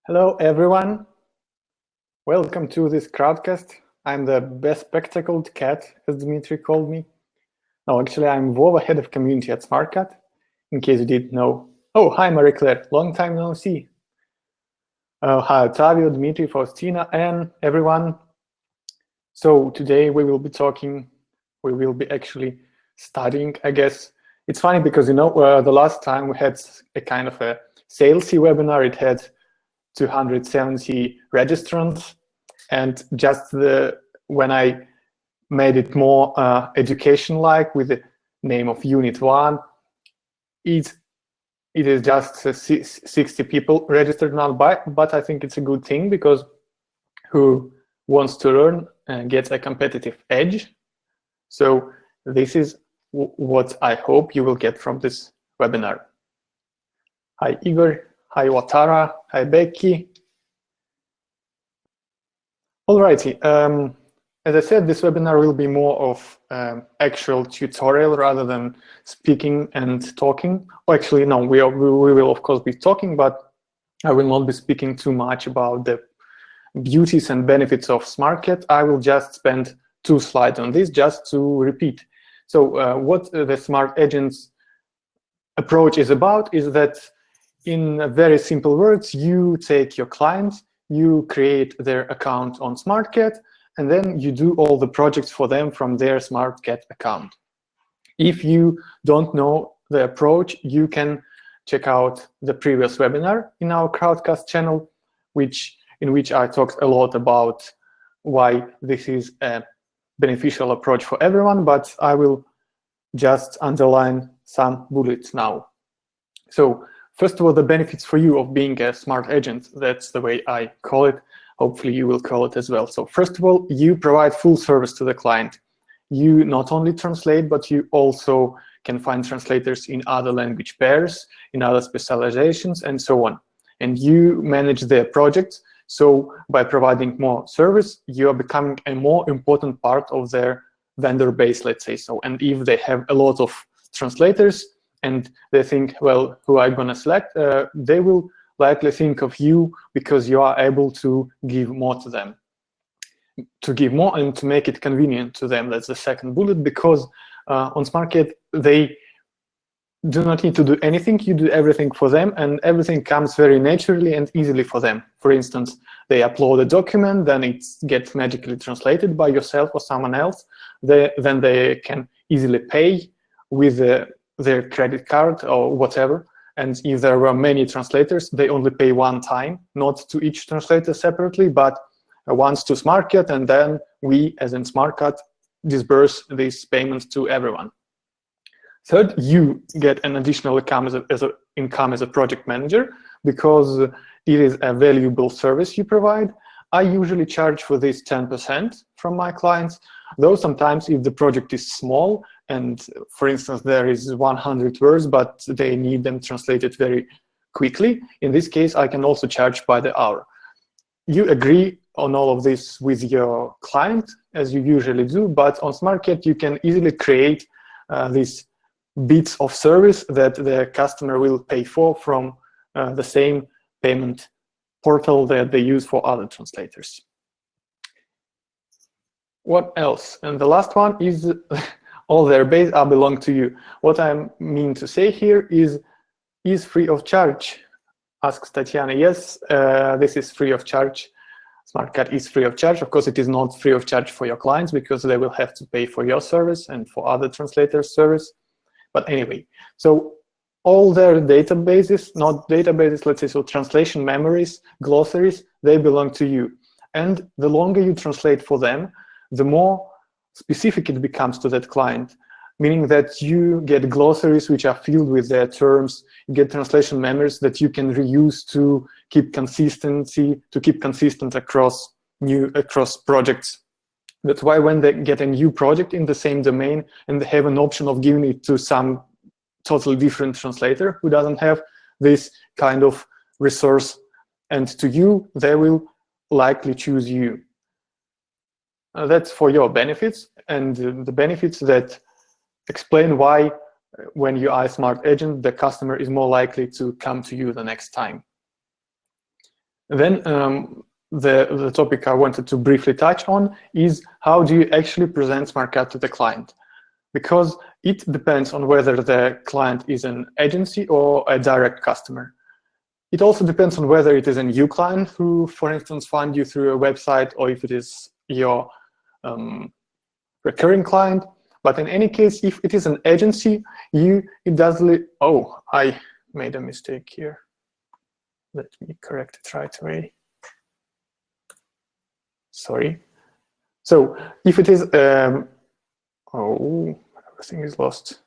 Hello, everyone. Welcome to this crowdcast. I'm the best spectacled cat, as Dmitry called me. No, actually, I'm Vova, head of community at Smártcat, in case you didn't know. Oh, hi, Marie-Claire. Long time no see. Hi, Ottavio, Dmitry, Faustina, and everyone. So today we will be actually studying, I guess. It's funny because, the last time we had a kind of a salesy webinar. It had 270 registrants, and just when I made it more education-like with the name of Unit 1, it is just 60 people registered now, but I think it's a good thing because who wants to learn gets a competitive edge. So this is what I hope you will get from this webinar. Hi, Igor. Hi, Watara. Hi, Becky. Alrighty. As I said, this webinar will be more of actual tutorial rather than speaking and talking. Well, actually, no, we will of course be talking, but I will not be speaking too much about the beauties and benefits of Smártcat. I will just spend 2 slides on this just to repeat. So what the Smart Agents approach is about is that, in very simple words, you take your clients, you create their account on Smártcat, and then you do all the projects for them from their Smártcat account. If you don't know the approach, you can check out the previous webinar in our Crowdcast channel, in which I talked a lot about why this is a beneficial approach for everyone, but I will just underline some bullets now. So first of all, the benefits for you of being a smart agent, that's the way I call it. Hopefully you will call it as well. So first of all, you provide full service to the client. You not only translate, but you also can find translators in other language pairs, in other specializations, and so on. And you manage their projects. So by providing more service, you are becoming a more important part of their vendor base, let's say so. And if they have a lot of translators and they think, well, who am I going to select? They will likely think of you because you are able to give more to them. To give more and to make it convenient to them. That's the second bullet, because on Smártcat, they do not need to do anything. You do everything for them, and everything comes very naturally and easily for them. For instance, they upload a document, then it gets magically translated by yourself or someone else. Then they can easily pay with their credit card or whatever. And if there were many translators, they only pay one time, not to each translator separately, but once to Smártcat, and then we, as in Smártcat, disperse this payment to everyone. Third, you get an additional income as a project manager because it is a valuable service you provide. I usually charge for this 10% from my clients, though sometimes if the project is small and, for instance, there is 100 words, but they need them translated very quickly, in this case, I can also charge by the hour. You agree on all of this with your client, as you usually do, but on Smártcat, you can easily create these bits of service that the customer will pay for from the same payment portal that they use for other translators. What else? And the last one is all their base belong to you. What I mean to say here is free of charge? Asks Tatiana. Yes, this is free of charge. Smártcat is free of charge. Of course, it is not free of charge for your clients because they will have to pay for your service and for other translators' service. But anyway, so all their databases, not databases, let's say, so translation memories, glossaries, they belong to you. And the longer you translate for them, the more specific it becomes to that client, meaning that you get glossaries which are filled with their terms, you get translation memories that you can reuse to keep consistency, to keep consistent across projects. That's why when they get a new project in the same domain and they have an option of giving it to some totally different translator who doesn't have this kind of resource, and to you, they will likely choose you. That's for your benefits, and the benefits that explain why when you are a smart agent, the customer is more likely to come to you the next time. Then the topic I wanted to briefly touch on is how do you actually present Smártcat to the client? Because it depends on whether the client is an agency or a direct customer. It also depends on whether it is a new client who, for instance, found you through a website, or if it is your recurring client. But in any case, if it is an agency, it does. Oh, I made a mistake here. Let me correct it right away. Sorry. So if it is, oh, everything is lost.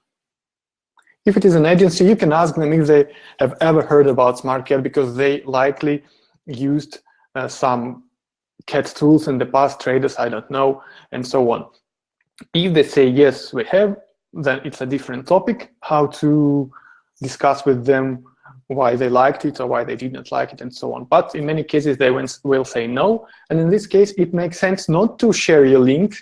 If it is an agency, you can ask them if they have ever heard about Smártcat, because they likely used some CAT tools in the past, traders, I don't know, and so on. If they say yes, we have, then it's a different topic, how to discuss with them why they liked it or why they didn't like it and so on. But in many cases, they will say no. And in this case, it makes sense not to share your link.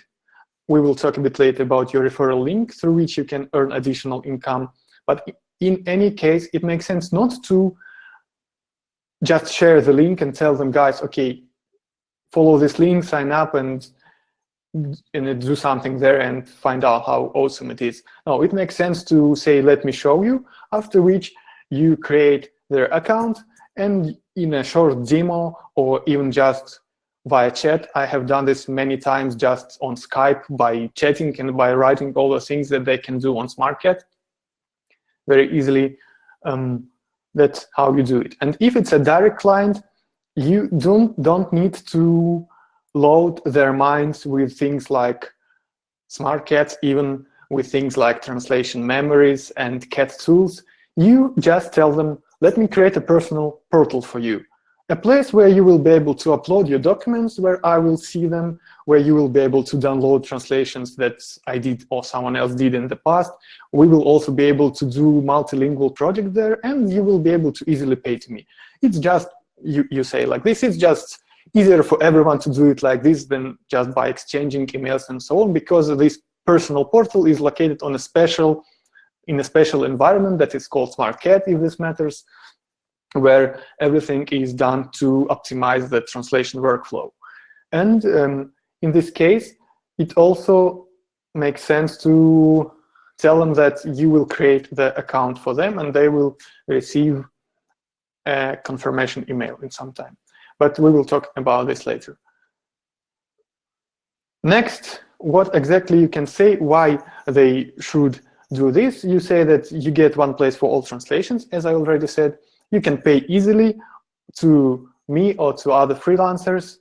We will talk a bit later about your referral link through which you can earn additional income. But in any case, it makes sense not to just share the link and tell them, guys, okay, follow this link, sign up, and do something there and find out how awesome it is. No, it makes sense to say, let me show you, after which you create their account, and in a short demo or even just via chat, I have done this many times just on Skype by chatting and by writing all the things that they can do on Smártcat very easily. That's how you do it. And if it's a direct client, you don't need to load their minds with things like Smártcat, even with things like translation memories and CAT tools. You just tell them, let me create a personal portal for you. A place where you will be able to upload your documents, where I will see them, where you will be able to download translations that I did or someone else did in the past. We will also be able to do multilingual projects there, and you will be able to easily pay to me. It's just, you say like this, it's just easier for everyone to do it like this than just by exchanging emails and so on, because this personal portal is located on in a special environment that is called Smártcat, if this matters, where everything is done to optimize the translation workflow. And in this case, it also makes sense to tell them that you will create the account for them and they will receive a confirmation email in some time. But we will talk about this later. Next, what exactly you can say why they should do this. You say that you get one place for all translations, as I already said. You can pay easily to me or to other freelancers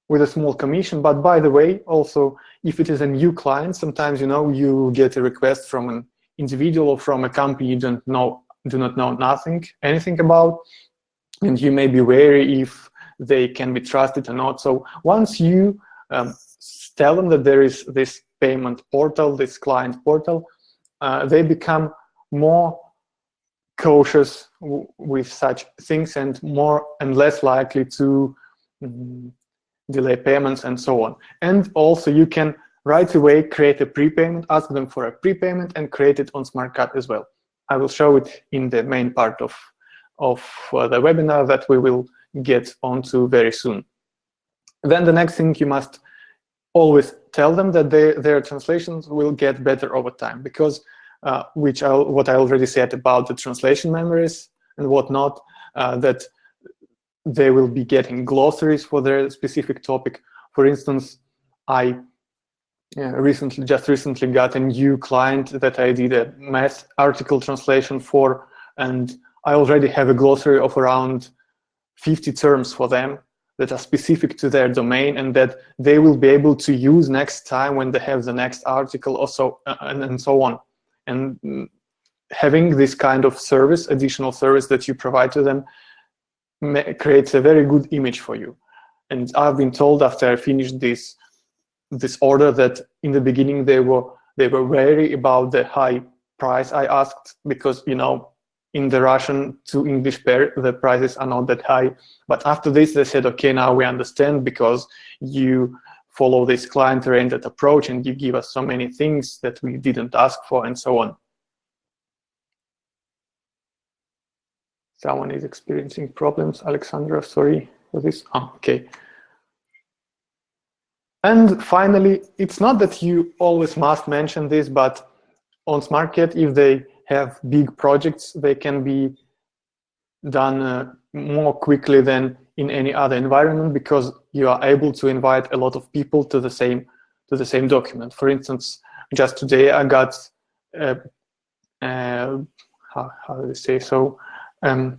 with a small commission. But by the way, also, if it is a new client, sometimes you get a request from an individual or from a company you do not know anything about, and you may be wary if they can be trusted or not. So once you tell them that there is this payment portal, this client portal, they become more cautious with such things and less likely to delay payments and so on. And also you can right away create a prepayment, ask them for a prepayment and create it on Smártcat as well. I will show it in the main part of the webinar that we will get onto very soon. Then the next thing, you must always tell them that their translations will get better over time, because what I already said about the translation memories and whatnot, that they will be getting glossaries for their specific topic. For instance, I just recently got a new client that I did a math article translation for, and I already have a glossary of around 50 terms for them that are specific to their domain and that they will be able to use next time when they have the next article also, and so on. And having this kind of service, additional service that you provide to them, creates a very good image for you. And I've been told after I finished this order that in the beginning they were wary about the high price I asked, because in the Russian to English pair the prices are not that high. But after this they said, okay, now we understand, because you follow this client-oriented approach and you give us so many things that we didn't ask for and so on. Someone is experiencing problems. Alexandra, sorry. for this. Oh, okay. And finally, it's not that you always must mention this, but on Smártcat, if they have big projects, they can be done more quickly than in any other environment, because you are able to invite a lot of people to the same document. For instance, just today I got how do you say so, a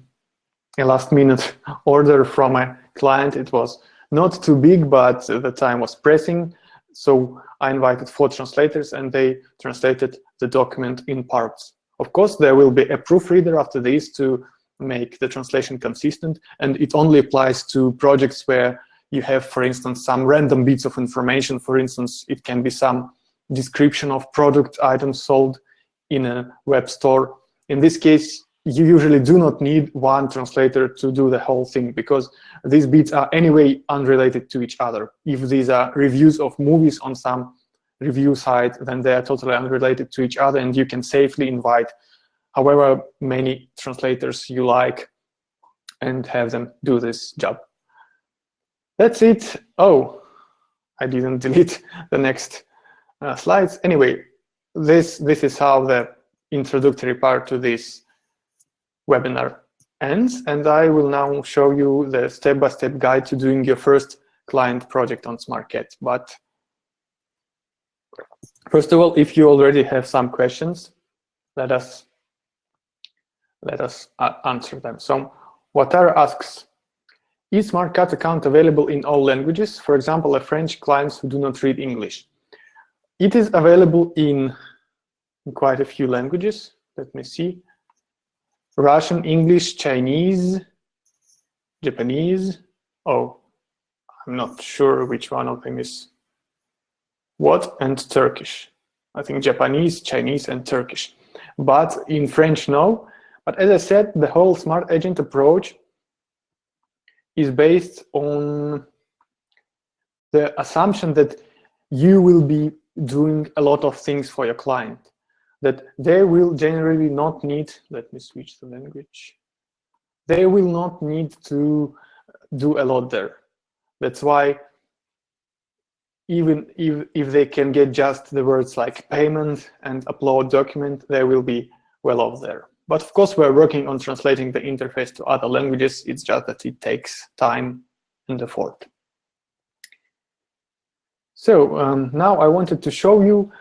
last minute order from a client. It was not too big, but the time was pressing, so I invited 4 translators and they translated the document in parts. Of course, there will be a proofreader after this to make the translation consistent, and it only applies to projects where you have, for instance, some random bits of information. For instance, it can be some description of product items sold in a web store. In this case, you usually do not need one translator to do the whole thing, because these bits are anyway unrelated to each other. If these are reviews of movies on some review site, then they are totally unrelated to each other, and you can safely invite however many translators you like and have them do this job. That's it. Oh, I didn't delete the next slides. Anyway, this is how the introductory part to this webinar ends, and I will now show you the step-by-step guide to doing your first client project on Smártcat. But first of all, if you already have some questions, let us answer them. So Watara asks, is Smártcat account available in all languages? For example, French clients who do not read English. It is available in quite a few languages. Let me see. Russian, English, Chinese, Japanese. Oh, I'm not sure which one of them is what, and Turkish. I think Japanese, Chinese, and Turkish. But in French, no. But as I said, the whole Smart Agent approach is based on the assumption that you will be doing a lot of things for your client, that they will generally not need, let me switch the language, they will not need to do a lot there. That's why even if they can get just the words like payment and upload document, they will be well off there. But of course, we're working on translating the interface to other languages. It's just that it takes time and effort. So now I wanted to show you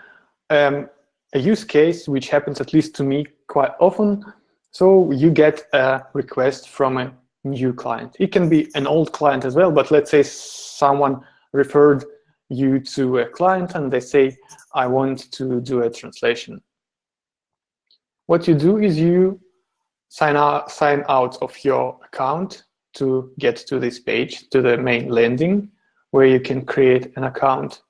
a use case which happens, at least to me, quite often. So you get a request from a new client. It can be an old client as well, but let's say someone referred you to a client and they say, I want to do a translation. What you do is you sign out of your account to get to this page, to the main landing, where you can create an account.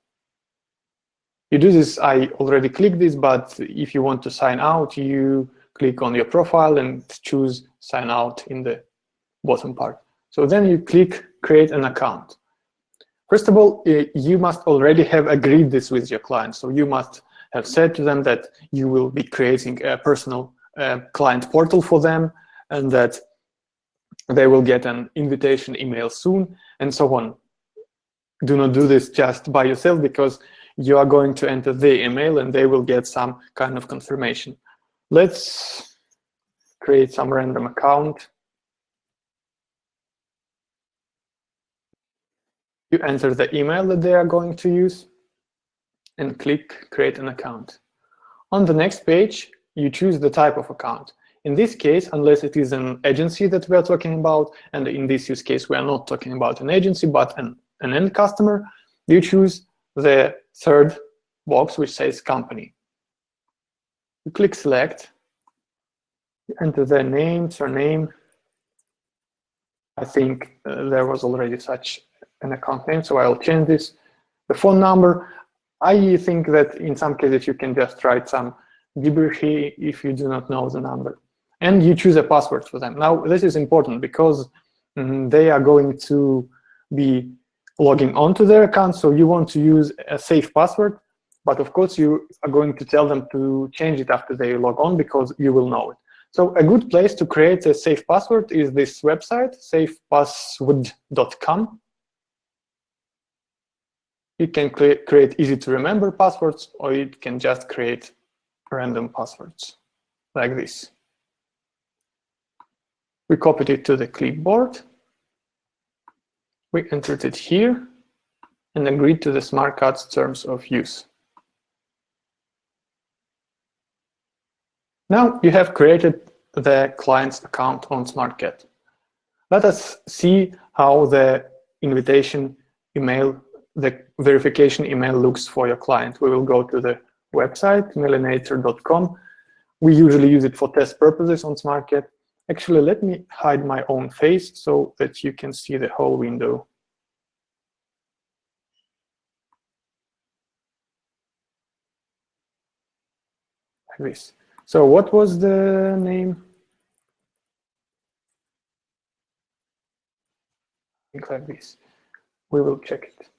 You do this, I already clicked this, but if you want to sign out, you click on your profile and choose sign out in the bottom part. So then you click create an account. First of all, you must already have agreed this with your client. So you must have said to them that you will be creating a personal client portal for them, and that they will get an invitation email soon, and so on. Do not do this just by yourself, because you are going to enter the email and they will get some kind of confirmation. Let's create some random account. You enter the email that they are going to use and click create an account. On the next page, you choose the type of account. In this case, unless it is an agency that we are talking about, and in this use case we are not talking about an agency but an end customer, you choose the third box which says company. You click select, you enter the name, surname. I think there was already such an account name, so I'll change this. The phone number, I think that in some cases you can just write some gibberish if you do not know the number. And you choose a password for them. Now, this is important because they are going to be logging onto their account, so you want to use a safe password, but of course you are going to tell them to change it after they log on, because you will know it. So a good place to create a safe password is this website, safepassword.com. You can create easy to remember passwords, or you can just create random passwords like this. We copied it to the clipboard. We entered it here and agreed to the Smártcat's terms of use. Now you have created the client's account on Smártcat. Let us see how the invitation email, the verification email looks for your client. We will go to the website, melinator.com. We usually use it for test purposes on Smártcat. Actually, let me hide my own face so that you can see the whole window. Like this. So what was the name? Like this. We will check it.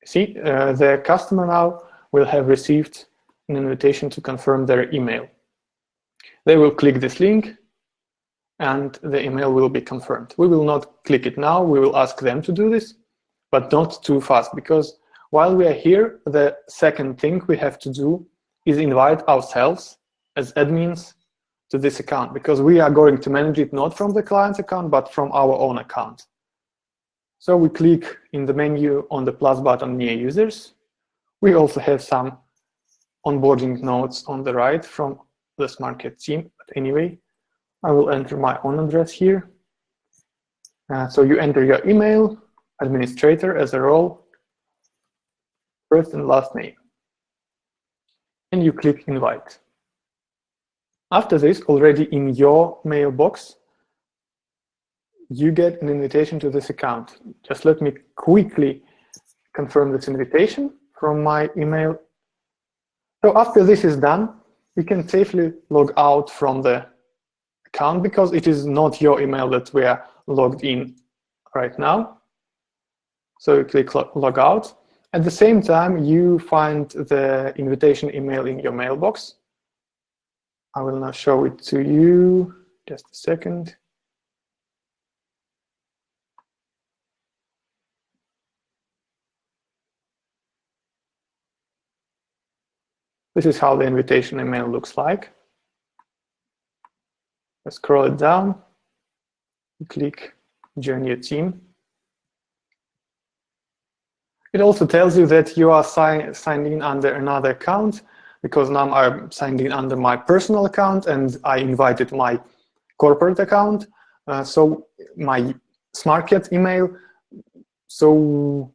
See, the customer now will have received an invitation to confirm their email. They will click this link and the email will be confirmed. We will not click it now. We will ask them to do this, but not too fast, because while we are here, the second thing we have to do is invite ourselves as admins to this account, because we are going to manage it not from the client's account, but from our own account. So we click in the menu on the plus button near users. We also have some onboarding notes on the right from the Smártcat team. But anyway, I will enter my own address here. So you enter your email, administrator as a role, first and last name, and you click invite. After this, already in your mailbox, you get an invitation to this account. Just let me quickly confirm this invitation from my email. So after this is done, you can safely log out from the account, because it is not your email that we are logged in right now. So you click log out. At the same time, you find the invitation email in your mailbox. I will now show it to you. Just a second. This is how the invitation email looks like. Let's scroll it down. You click join your team. It also tells you that you are signed in under another account, because now I'm signed in under my personal account and I invited my corporate account. So my Smártcat email. So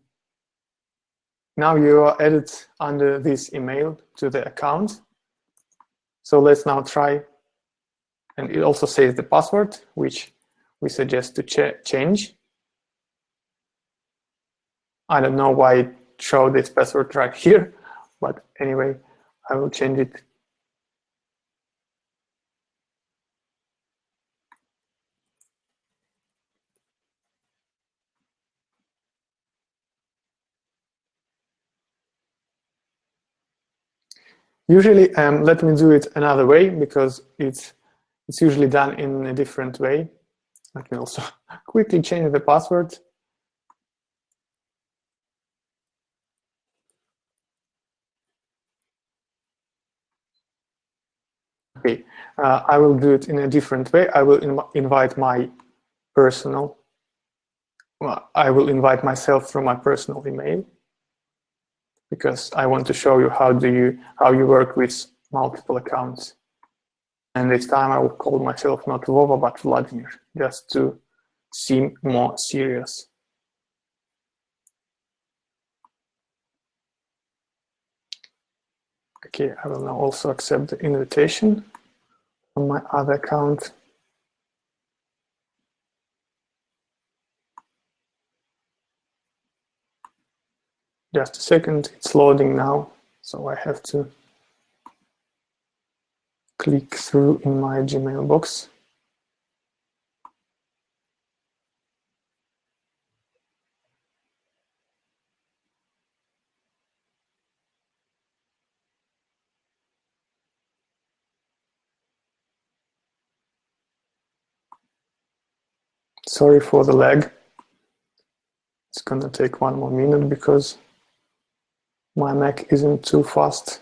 now you are added under this email to the account. So let's now try. And it also says the password, which we suggest to change. I don't know why it showed this password right here, but anyway, I will change it. Usually, let me do it another way, because it's usually done in a different way. Let me also quickly change the password. Okay, I will do it in a different way. I will invite my personal. Well, I will invite myself through my personal email, because I want to show you how you work with multiple accounts. And this time I will call myself not Vova, but Vladimir, just to seem more serious. Okay, I will now also accept the invitation on my other account. Just a second, it's loading now, so I have to click through in my Gmail box. Sorry for the lag. It's gonna take 1 more minute because my Mac isn't too fast.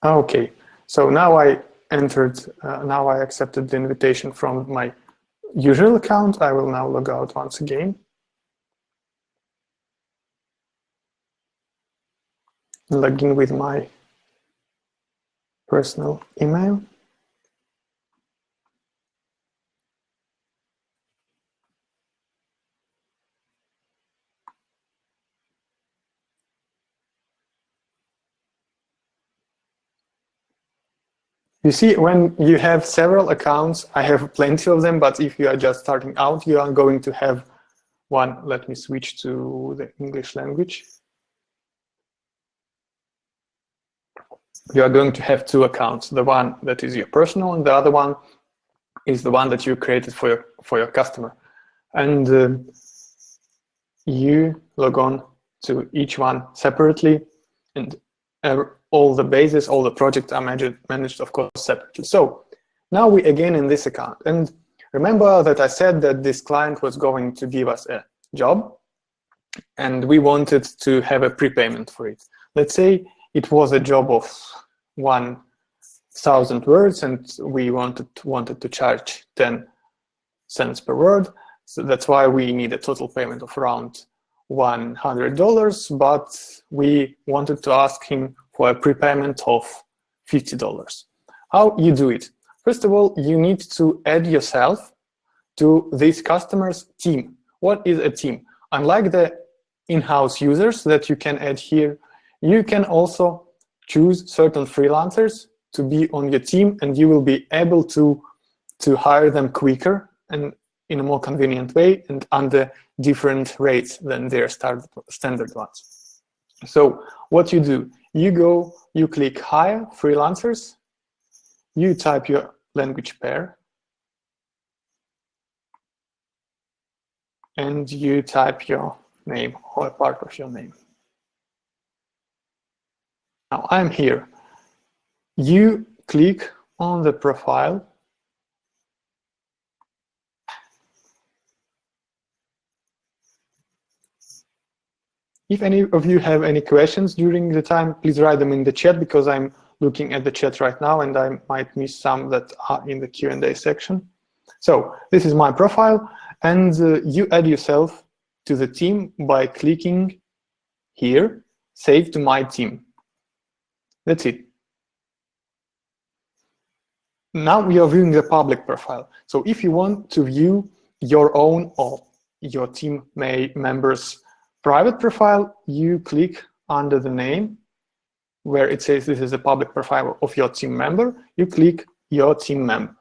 Okay, so now I entered, now I accepted the invitation from my usual account. I will now log out once again. Log in with my personal email. You see, when you have several accounts, I have plenty of them, but if you are just starting out, you are going to have one. Let me switch to the English language. You are going to have 2 accounts. The one that is your personal, and the other one is the one that you created for your customer. And you log on to each one separately, and all the bases, all the projects are managed, of course, separately. So now we again in this account. And remember that I said that this client was going to give us a job, and we wanted to have a prepayment for it. Let's say it was a job of 1,000 words, and we wanted to charge 10 cents per word. So that's why we need a total payment of around $100, but we wanted to ask him for a prepayment of $50. How you do it? First of all, you need to add yourself to this customer's team. What is a team? Unlike the in-house users that you can add here, you can also choose certain freelancers to be on your team, and you will be able to hire them quicker and in a more convenient way and under different rates than their standard ones. So what you do, you click hire freelancers, you type your language pair, and you type your name or a part of your name. Now I'm here. You click on the profile. If any of you have any questions during the time, please write them in the chat, because I'm looking at the chat right now and I might miss some that are in the Q&A section. So this is my profile, and you add yourself to the team by clicking here, save to my team. That's it. Now we are viewing the public profile. So if you want to view your own or your team members' private profile, you click under the name where it says this is a public profile of your team member. You click your team member.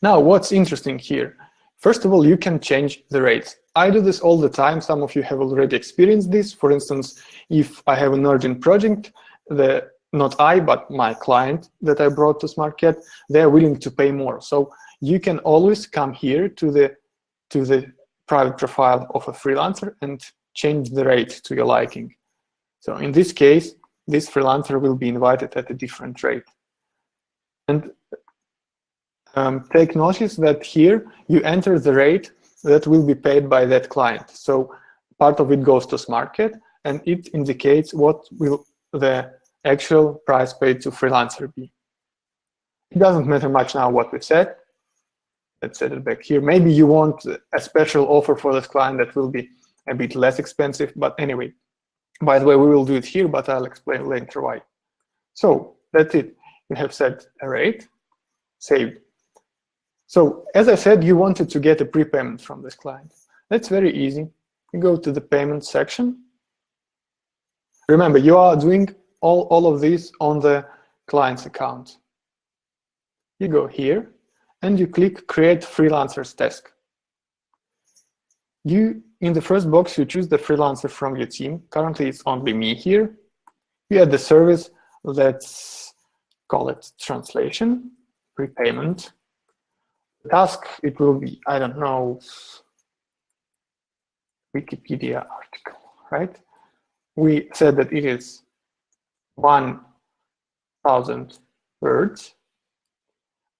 Now, what's interesting here? First of all, you can change the rates. I do this all the time. Some of you have already experienced this. For instance, if I have an urgent project, not I, but my client that I brought to Smártcat, they're willing to pay more. So you can always come here to the private profile of a freelancer and change the rate to your liking. So in this case, this freelancer will be invited at a different rate. And take notice that here you enter the rate that will be paid by that client. So part of it goes to Smártcat, and it indicates what will the actual price paid to freelancer be. It doesn't matter much now what we said. Let's set it back here. Maybe you want a special offer for this client that will be a bit less expensive, but anyway, by the way, we will do it here, but I'll explain later why. So that's it. You have set a rate, saved. So as I said, you wanted to get a prepayment from this client. That's very easy. You go to the payment section. Remember, you are doing all of this on the client's account. You go here and you click Create Freelancers Task. In the first box, you choose the freelancer from your team. Currently, it's only me here. You add the service. Let's call it translation, prepayment. The task, it will be, I don't know, Wikipedia article, right? We said that it is 1,000 words,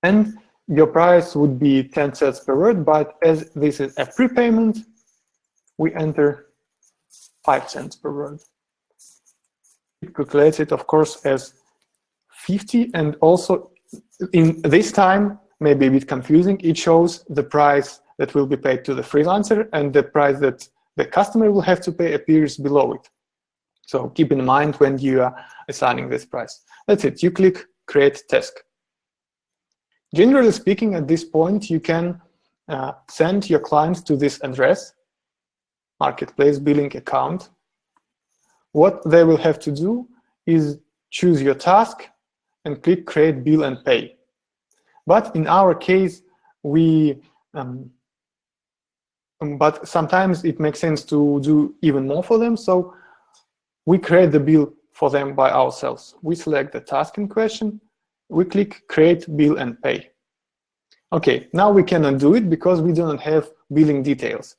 and your price would be 10 cents per word, but as this is a prepayment, we enter 5 cents per word. It calculates it, of course, as 50, and also in this time, maybe a bit confusing, it shows the price that will be paid to the freelancer, and the price that the customer will have to pay appears below it. So keep in mind when you are assigning this price. That's it. You click Create Task. Generally speaking, at this point, you can send your clients to this address, Marketplace Billing Account. What they will have to do is choose your task and click Create Bill and Pay. But in our case, but sometimes it makes sense to do even more for them, so we create the bill for them by ourselves. We select the task in question, we click Create Bill and Pay. Okay, now we cannot do it because we do not have billing details.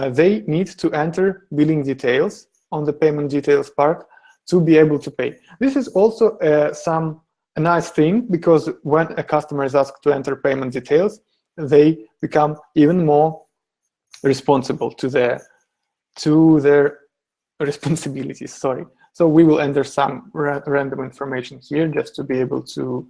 They need to enter billing details on the payment details part to be able to pay. This is also a nice thing, because when a customer is asked to enter payment details, they become even more responsible to their responsibilities. Sorry. So we will enter some random information here just to be able to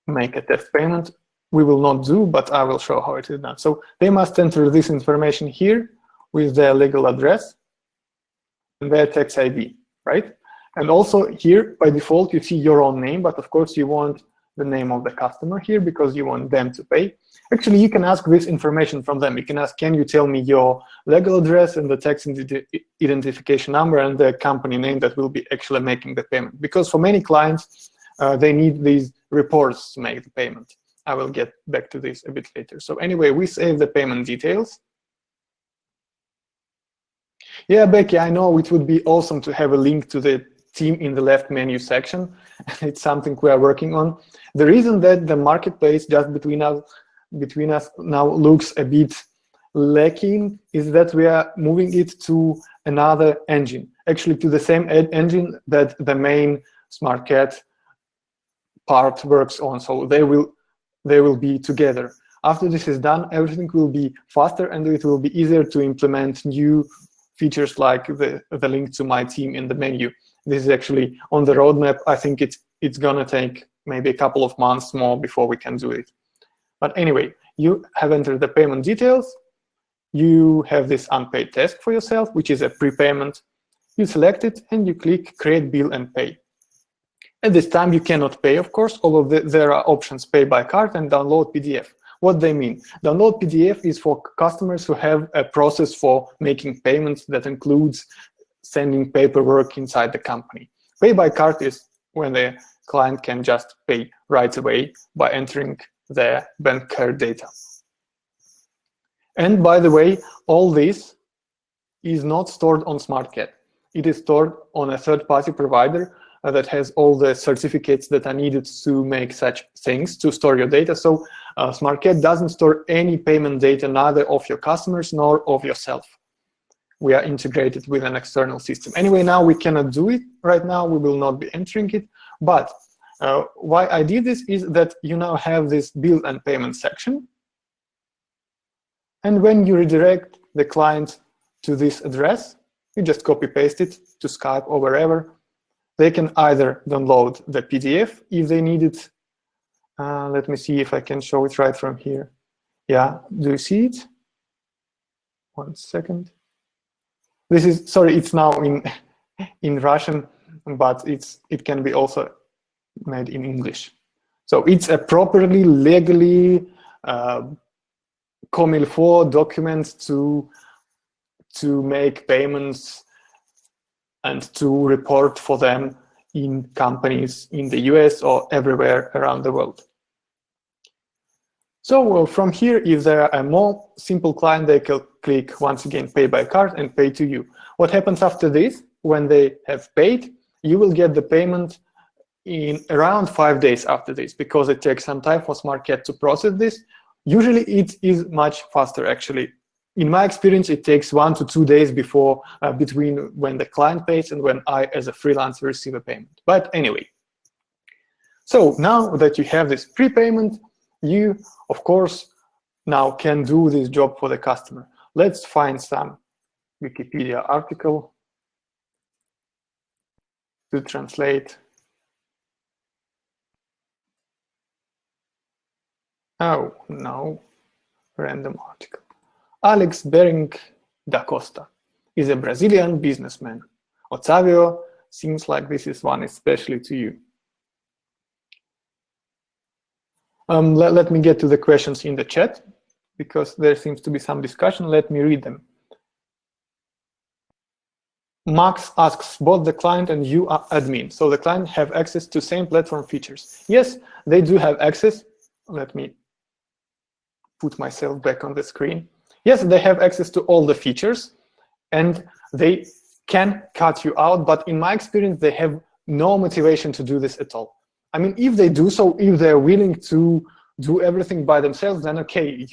make a test payment. We will not do, but I will show how it is done. So they must enter this information here with their legal address and their tax ID, right? And also here, by default, you see your own name, but of course you want the name of the customer here because you want them to pay. Actually, you can ask this information from them. You can ask, can you tell me your legal address and the tax identification number and the company name that will be actually making the payment? Because for many clients, they need these reports to make the payment. I will get back to this a bit later. So anyway, we save the payment details. Yeah, Becky, I know it would be awesome to have a link to the team in the left menu section. It's something we are working on. The reason that the marketplace just between us now looks a bit lacking is that we are moving it to another engine, actually to the same engine that the main Smártcat part works on. So they will be together. After this is done, everything will be faster and it will be easier to implement new features like the link to my team in the menu. This is actually on the roadmap. I think it's gonna take maybe a couple of months more before we can do it. But anyway, you have entered the payment details. You have this unpaid task for yourself, which is a prepayment. You select it and you click Create Bill and Pay. At this time, you cannot pay, of course, although there are options Pay by card and Download PDF. What they mean? Download PDF is for customers who have a process for making payments that includes sending paperwork inside the company. Pay by card is when the client can just pay right away by entering their bank card data. And by the way, all this is not stored on Smártcat. It is stored on a third-party provider that has all the certificates that are needed to make such things, to store your data. So Smártcat doesn't store any payment data, neither of your customers nor of yourself. We are integrated with an external system. Anyway, now we cannot do it right now. We will not be entering it. But why I did this is that you now have this bill and payment section. And when you redirect the client to this address, you just copy paste it to Skype or wherever. They can either download the PDF if they need it. Let me see if I can show it right from here. Yeah, do you see it? 1 second. This is, sorry, it's now in Russian, but it can be also made in English. So it's a properly, legally comme il faut document to make payments and to report for them in companies in the US or everywhere around the world. So from here, if they're a more simple client, they can click once again Pay by card and pay to you. What happens after this? When they have paid, you will get the payment in around 5 days after this, because it takes some time for Smártcat to process this. Usually it is much faster, actually. in my experience, it takes 1 to 2 days before between when the client pays and when I, as a freelancer, receive a payment. But anyway, so now that you have this prepayment, you, of course, now can do this job for the customer. Let's find some Wikipedia article to translate. Oh, no, random article. Alex Bering da Costa is a Brazilian businessman. Otávio, seems like this is one especially to you. Let me get to the questions in the chat, because there seems to be some discussion. Let me read them. Max asks, both the client and you are admin, so the client have access to same platform features. Yes, they do have access. Let me put myself back on the screen. Yes, they have access to all the features, and they can cut you out, but in my experience, they have no motivation to do this at all. I mean, if they do so, if they're willing to do everything by themselves, then okay,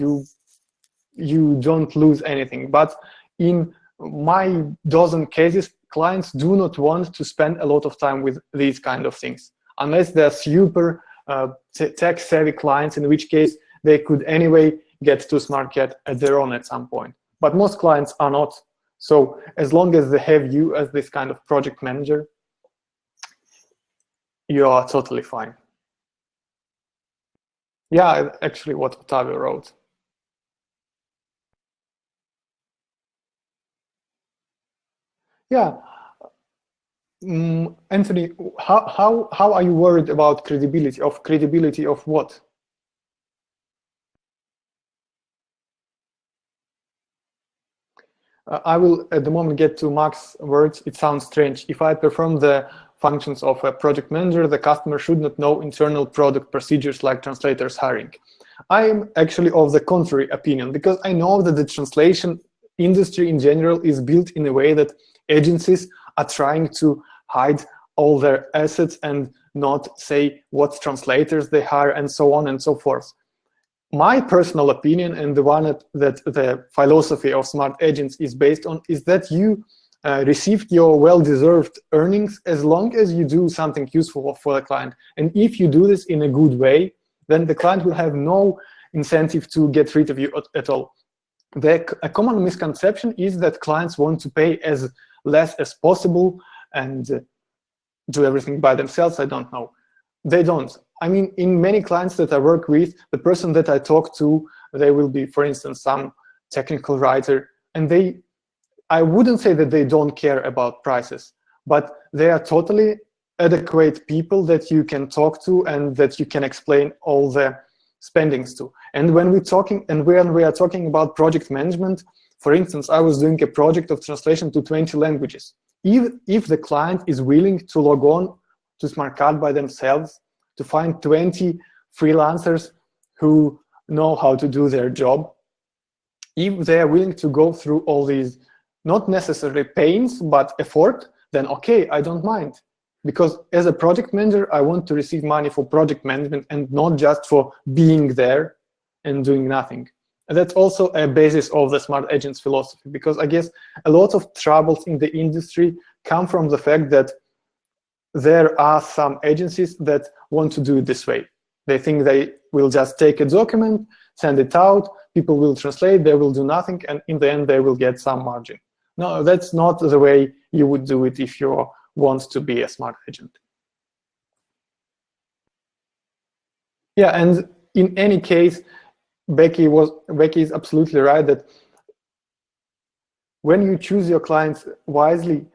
you don't lose anything. But in my dozen cases, clients do not want to spend a lot of time with these kind of things, unless they're super tech-savvy clients, in which case they could anyway get to Smártcat at their own at some point. But most clients are not. So as long as they have you as this kind of project manager, you are totally fine. Yeah, actually what Otávio wrote. Yeah, Anthony, how are you worried about credibility? Of credibility of what? I will at the moment get to Max's words. It sounds strange. If I perform the functions of a project manager, the customer should not know internal product procedures like translators hiring. I am actually of the contrary opinion, because I know that the translation industry in general is built in a way that agencies are trying to hide all their assets and not say what translators they hire and so on and so forth. My personal opinion, and the one that the philosophy of Smart Agents is based on, is that you received your well-deserved earnings as long as you do something useful for the client. And if you do this in a good way, then the client will have no incentive to get rid of you at all. A common misconception is that clients want to pay as less as possible and do everything by themselves. I don't know. They don't. I mean, in many clients that I work with, the person that I talk to, they will be, for instance, some technical writer, and I wouldn't say that they don't care about prices, but they are totally adequate people that you can talk to and that you can explain all the spendings to. And when we are talking about project management, for instance, I was doing a project of translation to 20 languages. If the client is willing to log on to Smártcat by themselves, to find 20 freelancers who know how to do their job, if they are willing to go through all these, not necessarily pains, but effort, then okay, I don't mind. Because as a project manager, I want to receive money for project management and not just for being there and doing nothing. And that's also a basis of the Smart Agents philosophy, because I guess a lot of troubles in the industry come from the fact that there are some agencies that want to do it this way. They think they will just take a document, send it out, people will translate, they will do nothing, and in the end they will get some margin. No, that's not the way you would do it if you want to be a smart agent. Yeah, and in any case, Becky is absolutely right that when you choose your clients wisely,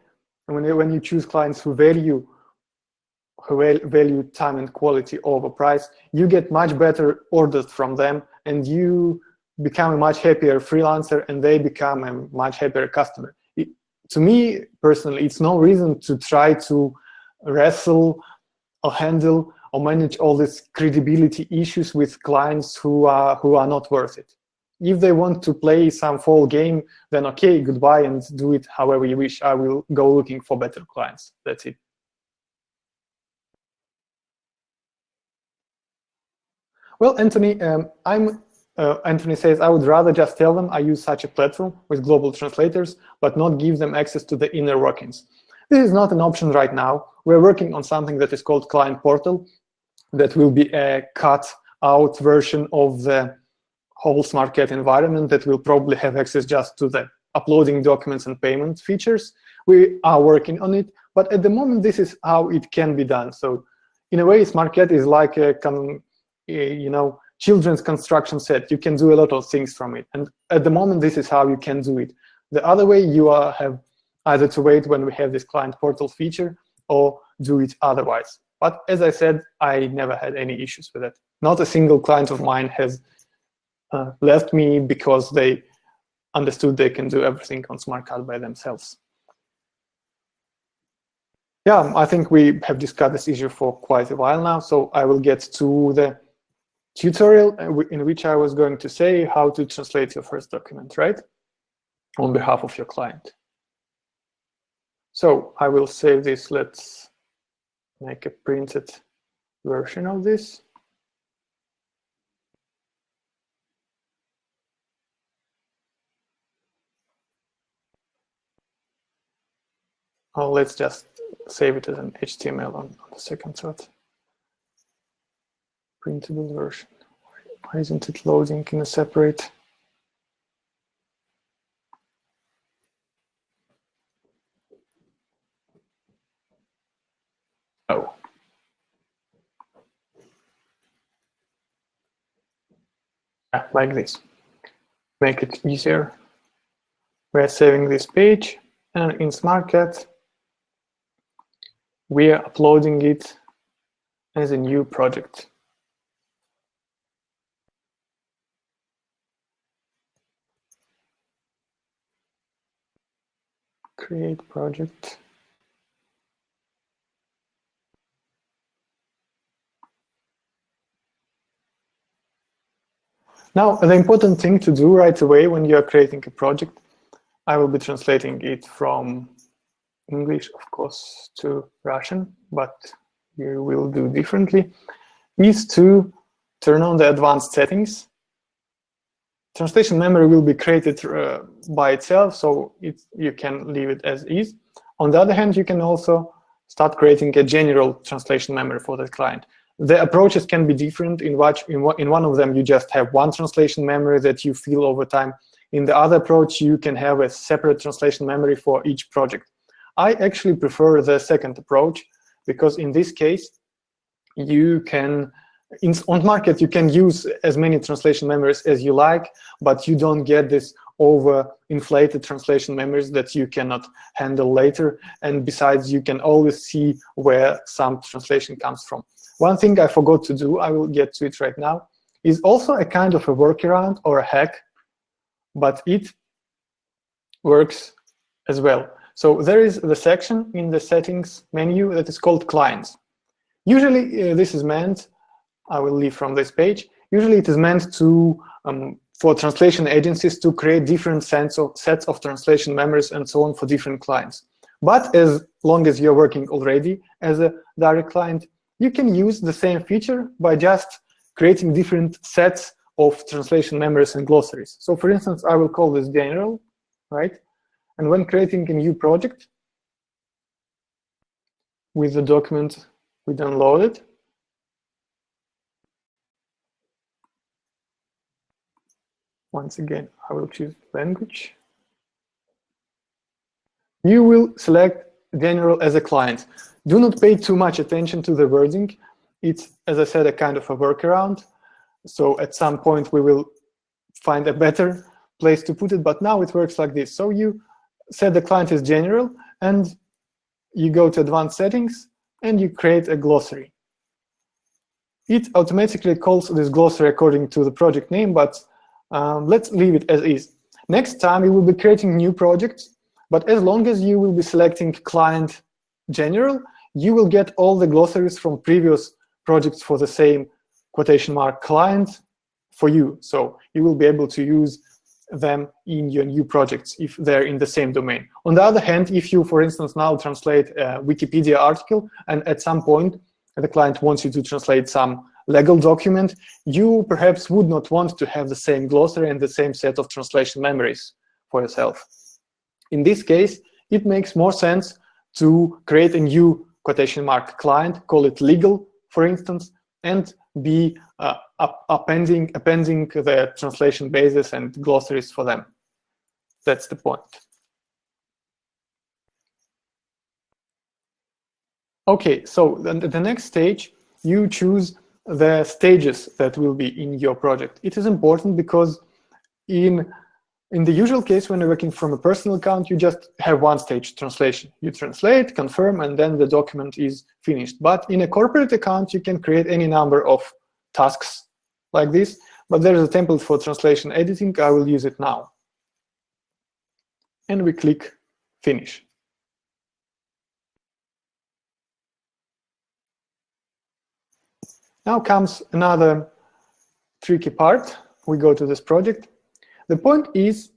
when you choose clients who value time and quality over price, you get much better orders from them, and you become a much happier freelancer, and they become a much happier customer. To me personally, it's no reason to try to wrestle or handle or manage all these credibility issues with clients who are not worth it. If they want to play some fall game, then okay, goodbye, and do it however you wish. I will go looking for better clients. That's it. Well, Anthony, I'm Anthony says, I would rather just tell them I use such a platform with global translators, but not give them access to the inner workings. This is not an option right now. We're working on something that is called Client Portal, that will be a cut-out version of the whole Smártcat environment that will probably have access just to the uploading documents and payment features. We are working on it, but at the moment, this is how it can be done. So in a way, Smártcat is like a children's construction set. You can do a lot of things from it. And at the moment, this is how you can do it. The other way, you have either to wait when we have this client portal feature or do it otherwise. But as I said, I never had any issues with it. Not a single client of mine has left me because they understood they can do everything on Smártcat by themselves. Yeah, I think we have discussed this issue for quite a while now, so I will get to the tutorial in which I was going to say how to translate your first document, right? On behalf of your client. So I will save this. Let's make a printed version of this. Oh, let's just save it as an HTML on the second thought. Printable version. Why isn't it loading in a separate? Oh. Yeah, like this. Make it easier. We're saving this page, and in Smártcat, we are uploading it as a new project. Create project. Now, the important thing to do right away when you are creating a project, I will be translating it from English, of course, to Russian, but you will do differently, is to turn on the advanced settings. Translation memory will be created by itself, so you can leave it as is. On the other hand, you can also start creating a general translation memory for the client. The approaches can be different. In one of them, you just have one translation memory that you fill over time. In the other approach, you can have a separate translation memory for each project. I actually prefer the second approach because in this case, you can, on Smártcat, you can use as many translation memories as you like, but you don't get this over-inflated translation memories that you cannot handle later. And besides, you can always see where some translation comes from. One thing I forgot to do, I will get to it right now, is also a kind of a workaround or a hack, but it works as well. So there is the section in the settings menu that is called clients. Usually this is meant, I will leave from this page, usually it is meant to, for translation agencies to create different sets of translation memories and so on for different clients. But as long as you're working already as a direct client, you can use the same feature by just creating different sets of translation memories and glossaries. So for instance, I will call this general, right? And when creating a new project with the document we downloaded, once again, I will choose language. You will select general as a client. Do not pay too much attention to the wording. It's, as I said, a kind of a workaround. So at some point we will find a better place to put it, but now it works like this. So you set the client as general, and you go to advanced settings, and you create a glossary. It automatically calls this glossary according to the project name, but let's leave it as is. Next time you will be creating new projects, but as long as you will be selecting client general, you will get all the glossaries from previous projects for the same quotation mark client for you. So you will be able to use them in your new projects if they're in the same domain. On the other hand, if you, for instance, now translate a Wikipedia article, and at some point the client wants you to translate some legal document, you perhaps would not want to have the same glossary and the same set of translation memories for yourself. In this case, it makes more sense to create a new quotation mark client, call it legal, for instance, and be appending the translation bases and glossaries for them. That's the point. Okay, so the next stage, you choose the stages that will be in your project. It is important because in the usual case, when you're working from a personal account, you just have one stage, translation. You translate, confirm, and then the document is finished. But in a corporate account, you can create any number of tasks like this. But there is a template for translation editing. I will use it now. And we click Finish. Now comes another tricky part. We go to this project. The point is,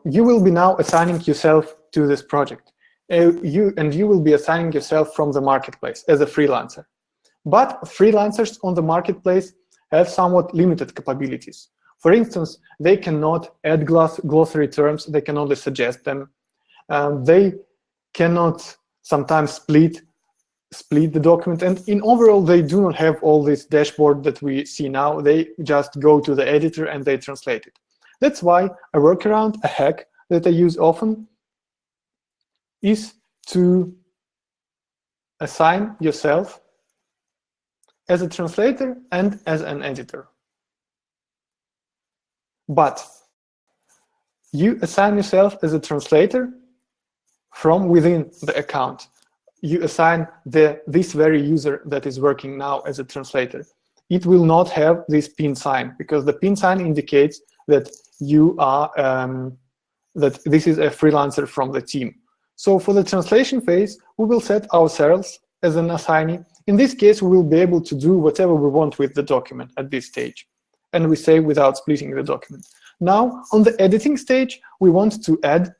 you will be now assigning yourself to this project. You will be assigning yourself from the marketplace as a freelancer. But freelancers on the marketplace have somewhat limited capabilities. For instance, they cannot add glossary terms, they can only suggest them. They cannot sometimes split the document, and in overall they do not have all this dashboard that we see now. They just go to the editor and they translate it. That's why a workaround, a hack that I use often is to assign yourself as a translator and as an editor. But you assign yourself as a translator from within the account. You assign this very user that is working now as a translator. It will not have this pin sign, because the pin sign indicates that you are that this is a freelancer from the team. So for the translation phase, we will set ourselves as an assignee. In this case, we will be able to do whatever we want with the document at this stage, and we say without splitting the document. Now, on the editing stage, we want to add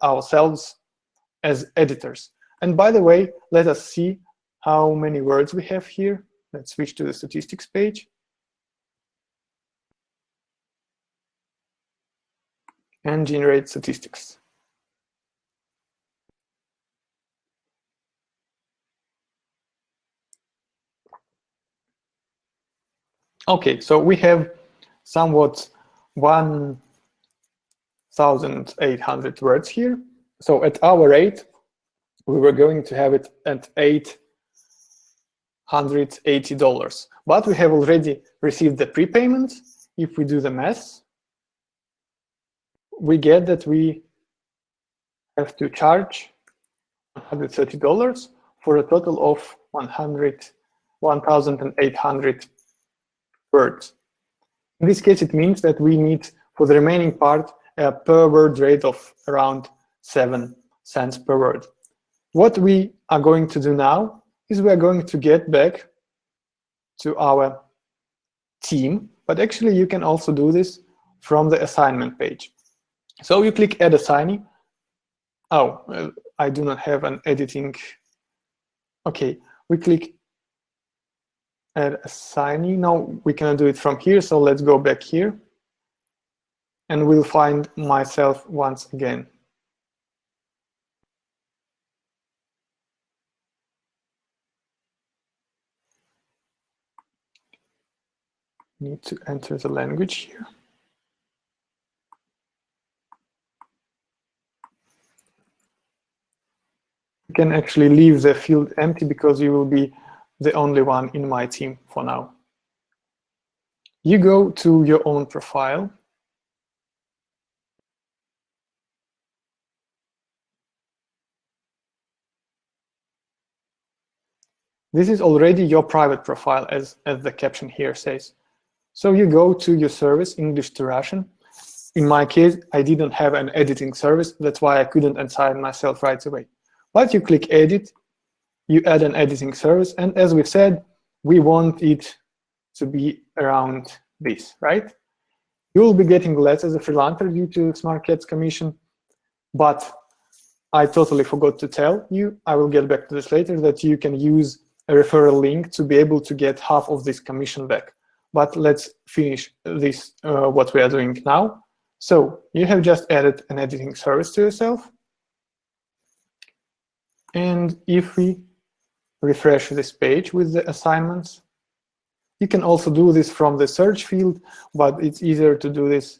ourselves as editors. And by the way, let us see how many words we have here. Let's switch to the statistics page. And generate statistics. Okay, so we have somewhat 1,800 words here. So at our rate, we were going to have it at $880. But we have already received the prepayment. If we do the math, we get that we have to charge $130 for a total of 1,800 words. In this case, it means that we need, for the remaining part, a per word rate of around 7 cents per word. What we are going to do now is we are going to get back to our team, but actually you can also do this from the assignment page. So you click Add Assignee. Oh, I do not have an editing. Okay, we click Add Assignee. Now we cannot do it from here, so let's go back here and we'll find myself once again. Need to enter the language here. You can actually leave the field empty because you will be the only one in my team for now. You go to your own profile. This is already your private profile, as the caption here says. So you go to your service, English to Russian. In my case, I didn't have an editing service. That's why I couldn't assign myself right away. But you click Edit, you add an editing service, and as we said, we want it to be around this, right? You will be getting less as a freelancer due to Smártcat's commission, but I totally forgot to tell you, I will get back to this later, that you can use a referral link to be able to get half of this commission back. But let's finish this, what we are doing now. So you have just added an editing service to yourself. And if we refresh this page with the assignments, you can also do this from the search field, but it's easier to do this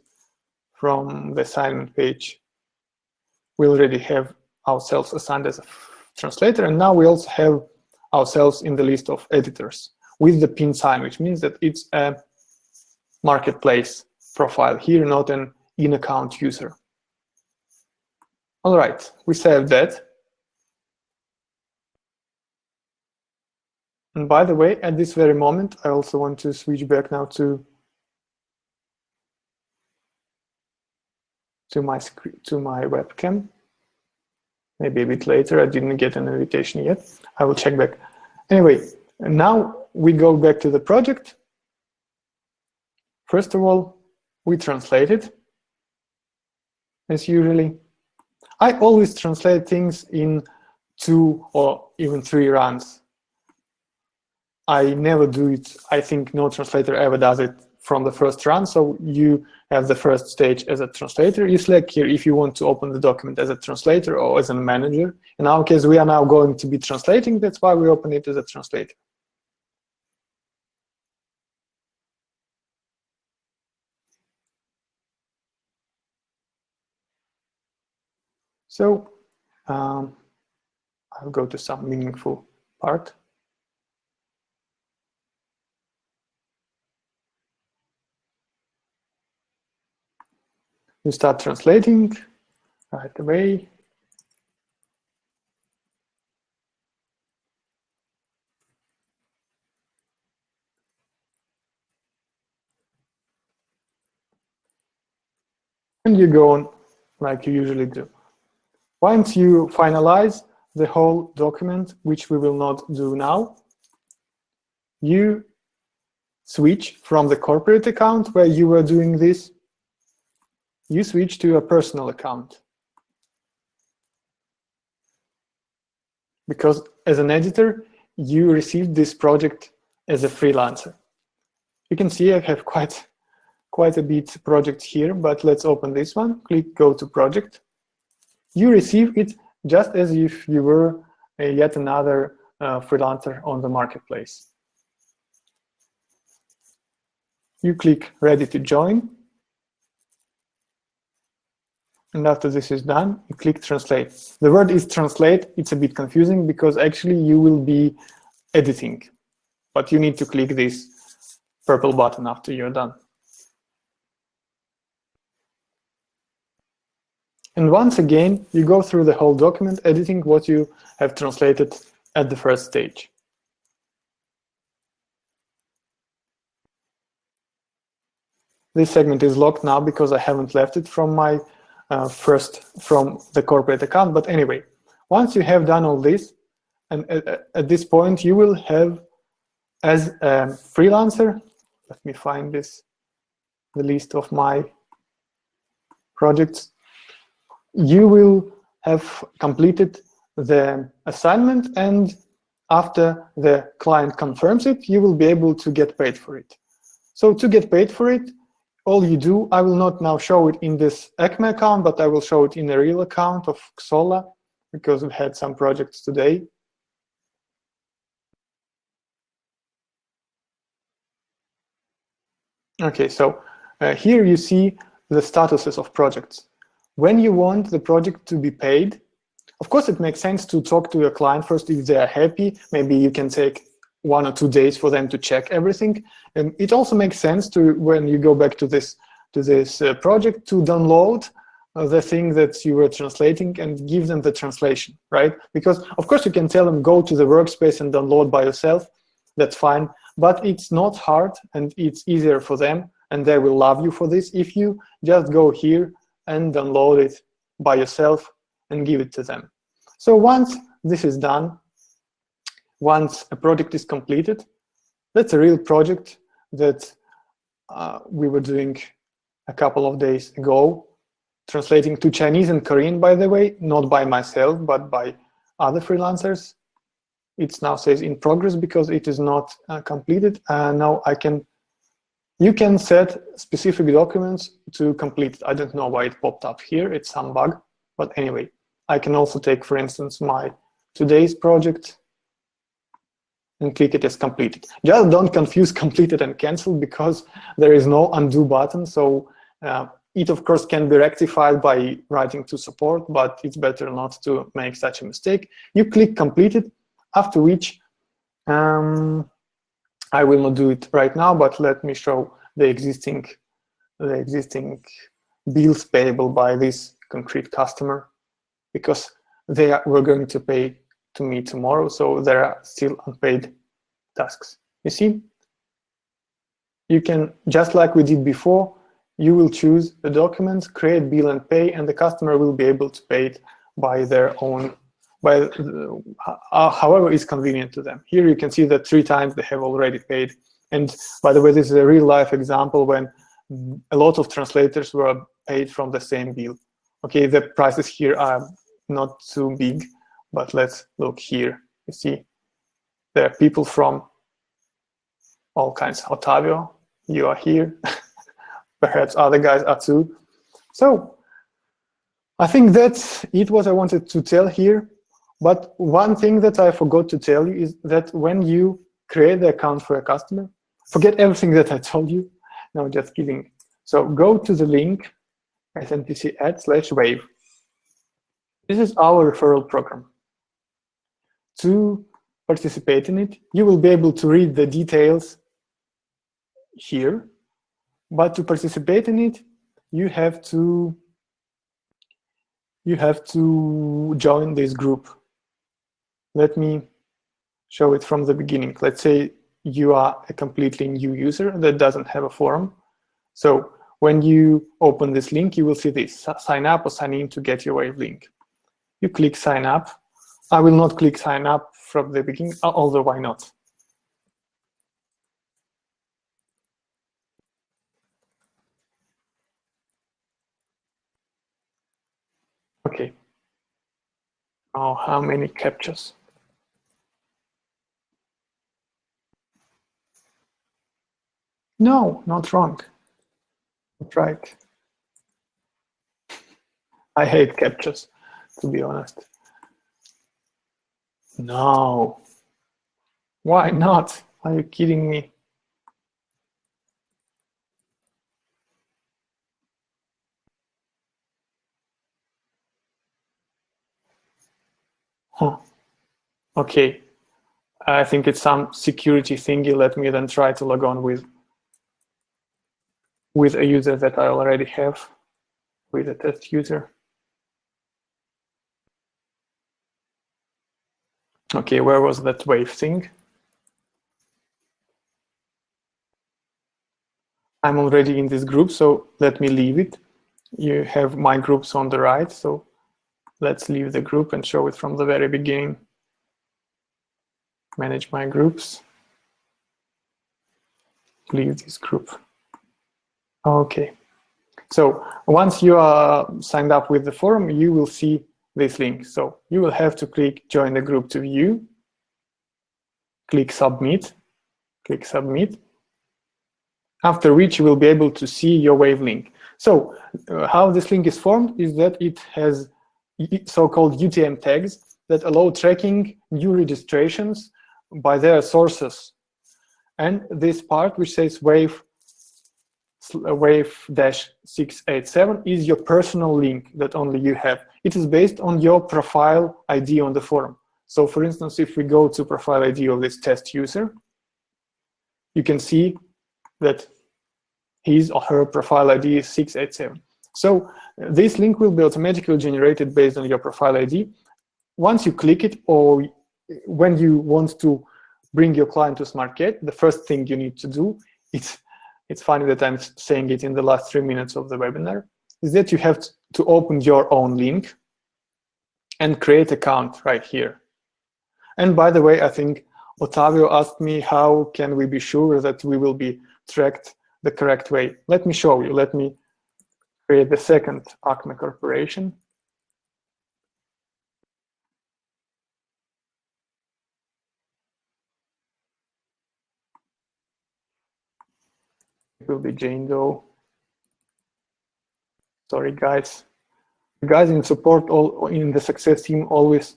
from the assignment page. We already have ourselves assigned as a translator, and now we also have ourselves in the list of editors with the pin sign, which means that it's a marketplace profile here, not an in-account user. All right, we saved that. And by the way, at this very moment, I also want to switch back now to my webcam. Maybe a bit later. I didn't get an invitation yet. I will check back. Anyway, now we go back to the project. First of all, we translate it, as usually. I always translate things in 2 or even 3 runs. I never do it. I think no translator ever does it from the first run. So you have the first stage as a translator. You select here if you want to open the document as a translator or as a manager. In our case, we are now going to be translating. That's why we open it as a translator. So I'll go to some meaningful part. You start translating right away. And you go on like you usually do. Once you finalize the whole document, which we will not do now, you switch from the corporate account where you were doing this, you switch to a personal account. Because as an editor, you received this project as a freelancer. You can see I have quite a bit project here, but let's open this one. Click Go to Project. You receive it just as if you were yet another freelancer on the marketplace. You click Ready to Join. And after this is done, you click Translate. The word is translate. It's a bit confusing because actually you will be editing, but you need to click this purple button after you're done. And once again, you go through the whole document, editing what you have translated at the first stage. This segment is locked now because I haven't left it from my from the corporate account. But anyway, once you have done all this, and at this point, you will have, as a freelancer, let me find the list of my projects, you will have completed the assignment, and after the client confirms it, you will be able to get paid for it. So to get paid for it, all you do, I will not now show it in this Acme account, but I will show it in a real account of Xola, because we had some projects today. Okay, so here you see the statuses of projects. When you want the project to be paid, of course it makes sense to talk to your client first if they are happy. Maybe you can take 1 or 2 days for them to check everything. And it also makes sense to, when you go back to this project, to download the thing that you were translating and give them the translation, right? Because of course you can tell them go to the workspace and download by yourself. That's fine, but it's not hard and it's easier for them, and they will love you for this if you just go here and download it by yourself and give it to them. So once this is done, once a project is completed, that's a real project that we were doing a couple of days ago, translating to Chinese and Korean, by the way, not by myself, but by other freelancers. It now says in progress because it is not completed. Now you can set specific documents to complete it. I don't know why it popped up here. It's some bug, but anyway, I can also take, for instance, my today's project and click it as completed. Just don't confuse completed and cancelled, because there is no undo button. So it of course can be rectified by writing to support, but it's better not to make such a mistake. You click completed, after which I will not do it right now, but let me show the existing bills payable by this concrete customer, because were going to pay to me tomorrow, so there are still unpaid tasks. You see, you can, just like we did before, you will choose the documents, create bill and pay, and the customer will be able to pay it by their own, however is convenient to them. Here you can see that 3 times they have already paid. And by the way, this is a real life example when a lot of translators were paid from the same bill. Okay, the prices here are not too big, but let's look here. You see, there are people from all kinds. Otavio, you are here. Perhaps other guys are too. So I think that's it what I wanted to tell here. But one thing that I forgot to tell you is that when you create the account for a customer, forget everything that I told you. No, just kidding. So go to the link snpc@/wave. This is our referral program. To participate in it, you will be able to read the details here, but to participate in it, you have to join this group. Let me show it from the beginning. Let's say you are a completely new user that doesn't have a forum. So when you open this link, you will see this: sign up or sign in to get your Wave link. You click sign up. I will not click sign up from the beginning, although why not? Okay. Oh, how many captchas? No, not wrong. Not right. I hate captchas, to be honest. No. Why not? Are you kidding me? Huh. Okay. I think it's some security thingy. Let me then try to log on with a user that I already have, with a test user. Okay, where was that Wave thing? I'm already in this group, so let me leave it. You have my groups on the right, so let's leave the group and show it from the very beginning. Manage my groups. Leave this group. Okay. So once you are signed up with the forum, you will see this link. So you will have to click join the group to view. Click submit. Click submit. After which you will be able to see your Wave link. So how this link is formed is that it has so-called UTM tags that allow tracking new registrations by their sources. And this part which says Wave-687 is your personal link that only you have. It is based on your profile ID on the forum. So for instance, if we go to profile ID of this test user, you can see that his or her profile ID is 687. So this link will be automatically generated based on your profile ID. Once you click it, or when you want to bring your client to Smártcat, the first thing you need to do, it's funny that I'm saying it in the last 3 minutes of the webinar, is that you have to open your own link and create an account right here. And by the way, I think Otavio asked me how can we be sure that we will be tracked the correct way. Let me show you. Let me create the second Acme corporation. It will be Jane Doe. Sorry, guys. The guys in support, all in the success team, always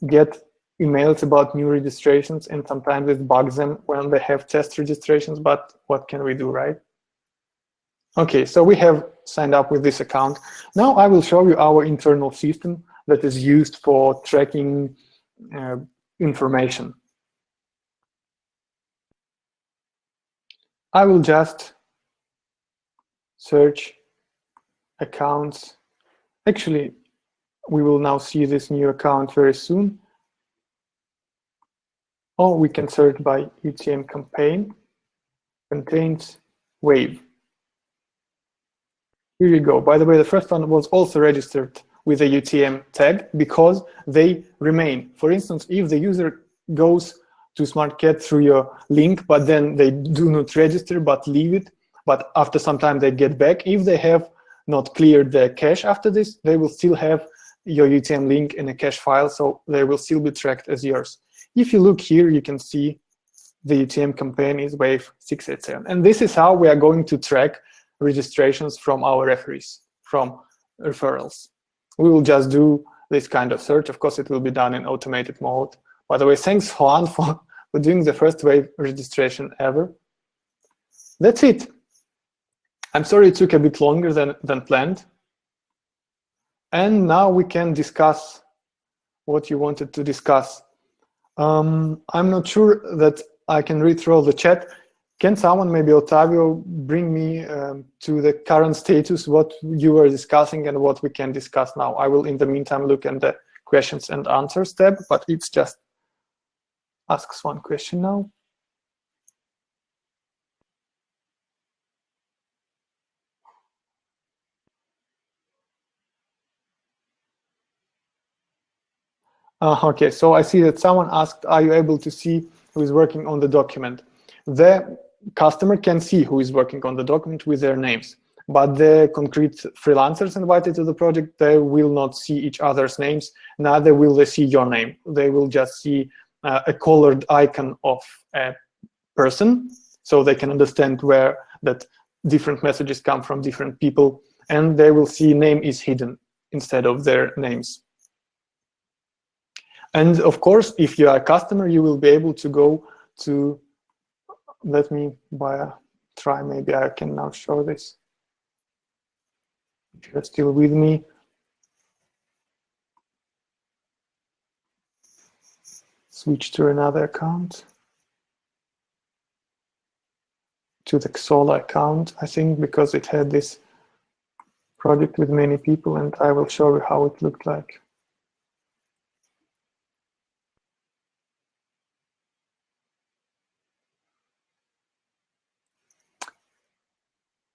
get emails about new registrations, and sometimes it bugs them when they have test registrations, but what can we do, right? Okay, so we have signed up with this account. Now I will show you our internal system that is used for tracking information. I will just search accounts. Actually, we will now see this new account very soon. Or we can search by UTM campaign, contains wave. Here you go. By the way, the first one was also registered with a UTM tag because they remain. For instance, if the user goes to Smártcat through your link, but then they do not register but leave it, but after some time they get back, if they have not cleared their cache after this, they will still have your UTM link in a cache file, so they will still be tracked as yours. If you look here, you can see the UTM campaign is wave 687. And this is how we are going to track registrations from our referees, from referrals. We will just do this kind of search. Of course, it will be done in automated mode. By the way, thanks, Juan, for doing the first wave registration ever. That's it. I'm sorry it took a bit longer than planned. And now we can discuss what you wanted to discuss. I'm not sure that I can read through all the chat. Can someone, maybe Ottavio, bring me to the current status, what you were discussing and what we can discuss now? I will, in the meantime, look at the questions and answers tab, but it's just asks one question now. Okay, so I see that someone asked, are you able to see who is working on the document? The customer can see who is working on the document with their names, but the concrete freelancers invited to the project, they will not see each other's names, neither will they see your name. They will just see a colored icon of a person, so they can understand where that different messages come from different people, and they will see name is hidden instead of their names. And of course, if you are a customer, you will be able to go to, let me try, maybe I can now show this. If you're still with me. Switch to another account. To the Xola account, I think, because it had this project with many people, and I will show you how it looked like.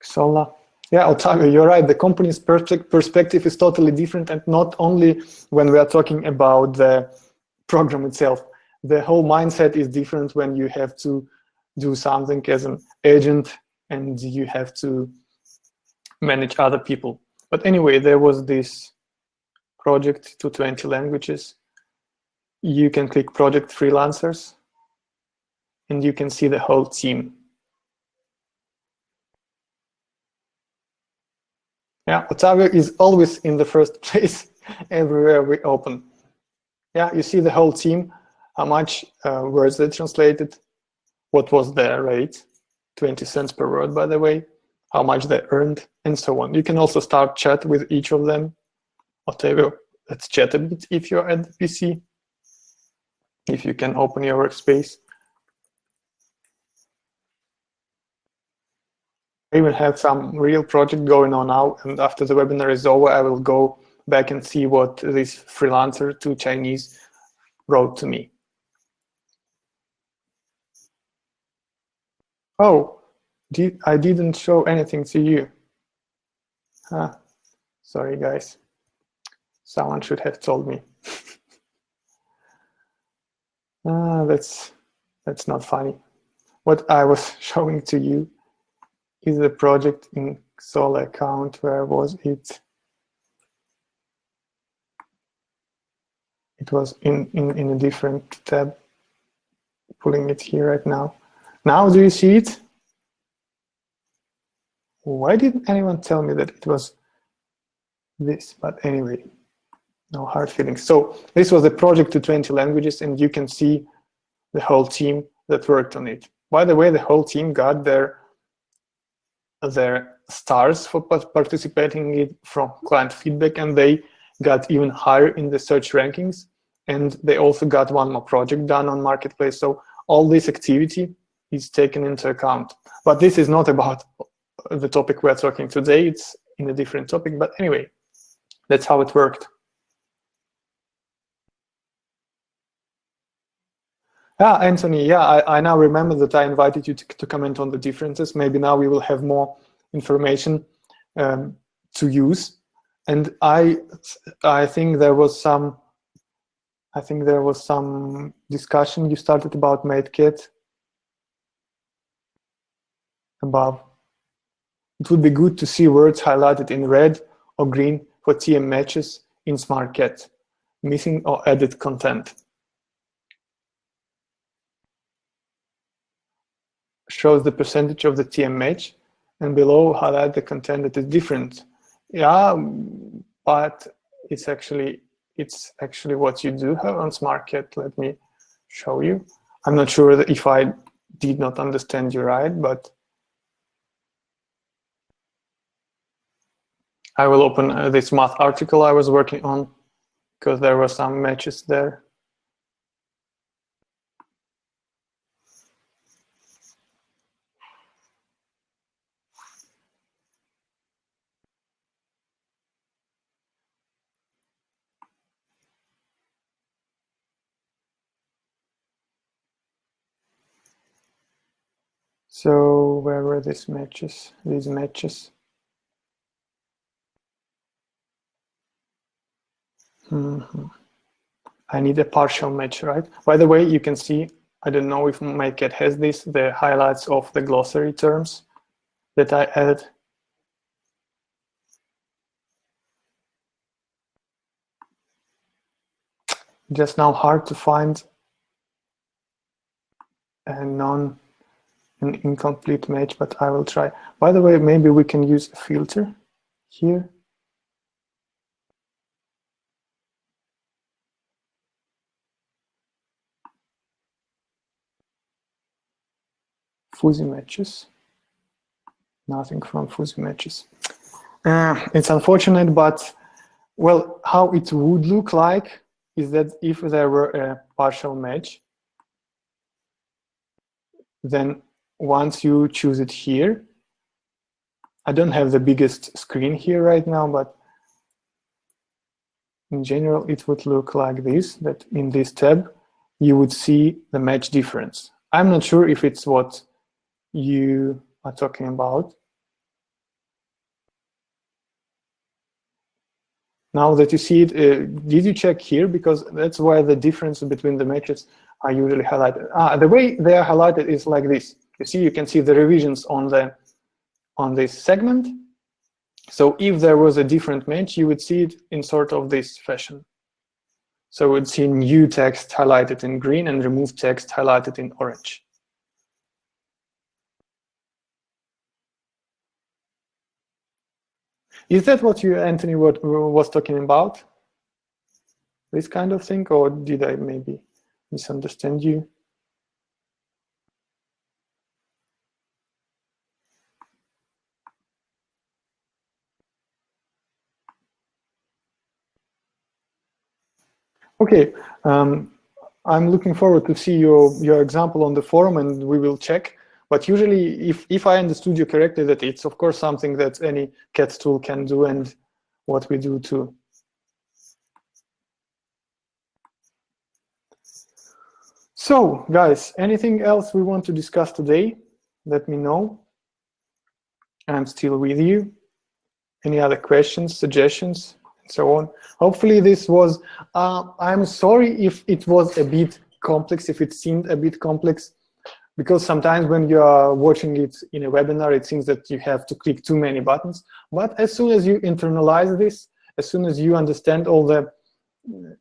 Xola. Yeah, Ottavio, you're right. The company's perspective is totally different, and not only when we are talking about the program itself. The whole mindset is different when you have to do something as an agent and you have to manage other people. But anyway, there was this project to 20 languages. You can click Project Freelancers, and you can see the whole team. Yeah, Ottavio is always in the first place everywhere we open. Yeah, you see the whole team, how much words they translated, what was their rate, 20 cents per word, by the way, how much they earned, and so on. You can also start chat with each of them. Ottavio, let's chat a bit if you're at the PC, if you can open your workspace. I even have some real project going on now, and after the webinar is over, I will go back and see what this freelancer, 2 Chinese, wrote to me. Oh, I didn't show anything to you. Sorry, guys. Someone should have told me. That's not funny. What I was showing to you is the project in Xola account. Where was it? It was in a different tab. Pulling it here right now. Now, do you see it? Why didn't anyone tell me that it was this? But anyway, no hard feelings. So this was a project to 20 languages, and you can see the whole team that worked on it. By the way, the whole team got their stars for participating in it from client feedback, and they got even higher in the search rankings. And they also got one more project done on Marketplace. So all this activity is taken into account. But this is not about the topic we're talking today. It's in a different topic. But anyway, that's how it worked. Anthony, yeah, I now remember that I invited you to comment on the differences. Maybe now we will have more information to use. And I think there was some discussion you started about Smártcat above. It would be good to see words highlighted in red or green for TM matches in Smártcat, missing or added content. Shows the percentage of the TM match, and below highlight the content that is different. Yeah, but it's actually what you do have on Smártcat. Let me show you. I'm not sure that if I did not understand you right, but I will open this math article I was working on because there were some matches there. So where were these matches? These matches. I need a partial match, right? By the way, you can see, I don't know if Smártcat has this, the highlights of the glossary terms that I added. Just now hard to find an incomplete match, but I will try. By the way, maybe we can use a filter here. Fuzzy matches. Nothing from fuzzy matches. It's unfortunate, but well, how it would look like is that if there were a partial match, then once you choose it here, I don't have the biggest screen here right now, but in general, it would look like this, that in this tab, you would see the match difference. I'm not sure if it's what you are talking about. Now that you see it, did you check here? Because that's where the difference between the matches are usually highlighted. The way they are highlighted is like this. You can see the revisions on this segment. So if there was a different match, you would see it in sort of this fashion. So you would see new text highlighted in green and remove text highlighted in orange. Is that what you, Anthony, was talking about? This kind of thing, or did I maybe misunderstand you? Okay, I'm looking forward to see your example on the forum, and we will check. But usually, if I understood you correctly, that it's of course something that any CAT tool can do, and what we do too. So, guys, anything else we want to discuss today? Let me know. I'm still with you. Any other questions, suggestions, and so on? Hopefully this was, I'm sorry if it was a bit complex, if it seemed a bit complex, because sometimes when you are watching it in a webinar, it seems that you have to click too many buttons. But as soon as you internalize this, as soon as you understand all the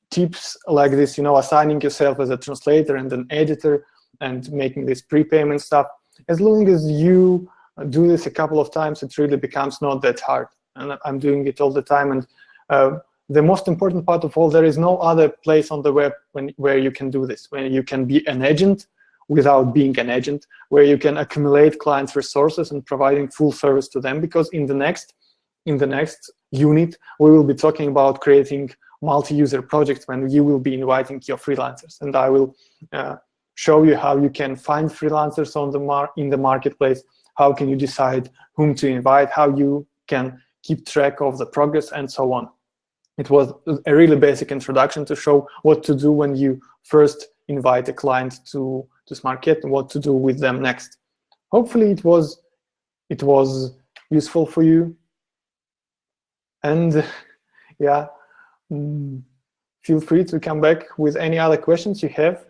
tips like this, assigning yourself as a translator and an editor and making this prepayment stuff, as long as you do this a couple of times, it really becomes not that hard. And I'm doing it all the time. And the most important part of all, there is no other place on the web where you can do this, where you can be an agent without being an agent, where you can accumulate clients' resources and providing full service to them. Because in the next unit, we will be talking about creating multi-user projects when you will be inviting your freelancers, and I will show you how you can find freelancers in the marketplace, how can you decide whom to invite, how you can keep track of the progress, and so on. It was a really basic introduction to show what to do when you first invite a client to Smártcat and what to do with them next. Hopefully it was useful for you. And yeah, feel free to come back with any other questions you have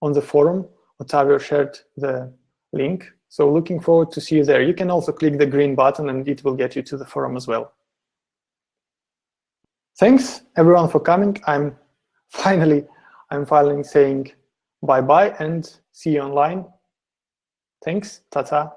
on the forum. Ottavio shared the link, so looking forward to see you there. You can also click the green button and it will get you to the forum as well. Thanks everyone for coming. I'm finally saying bye-bye and see you online. Thanks, ta-ta.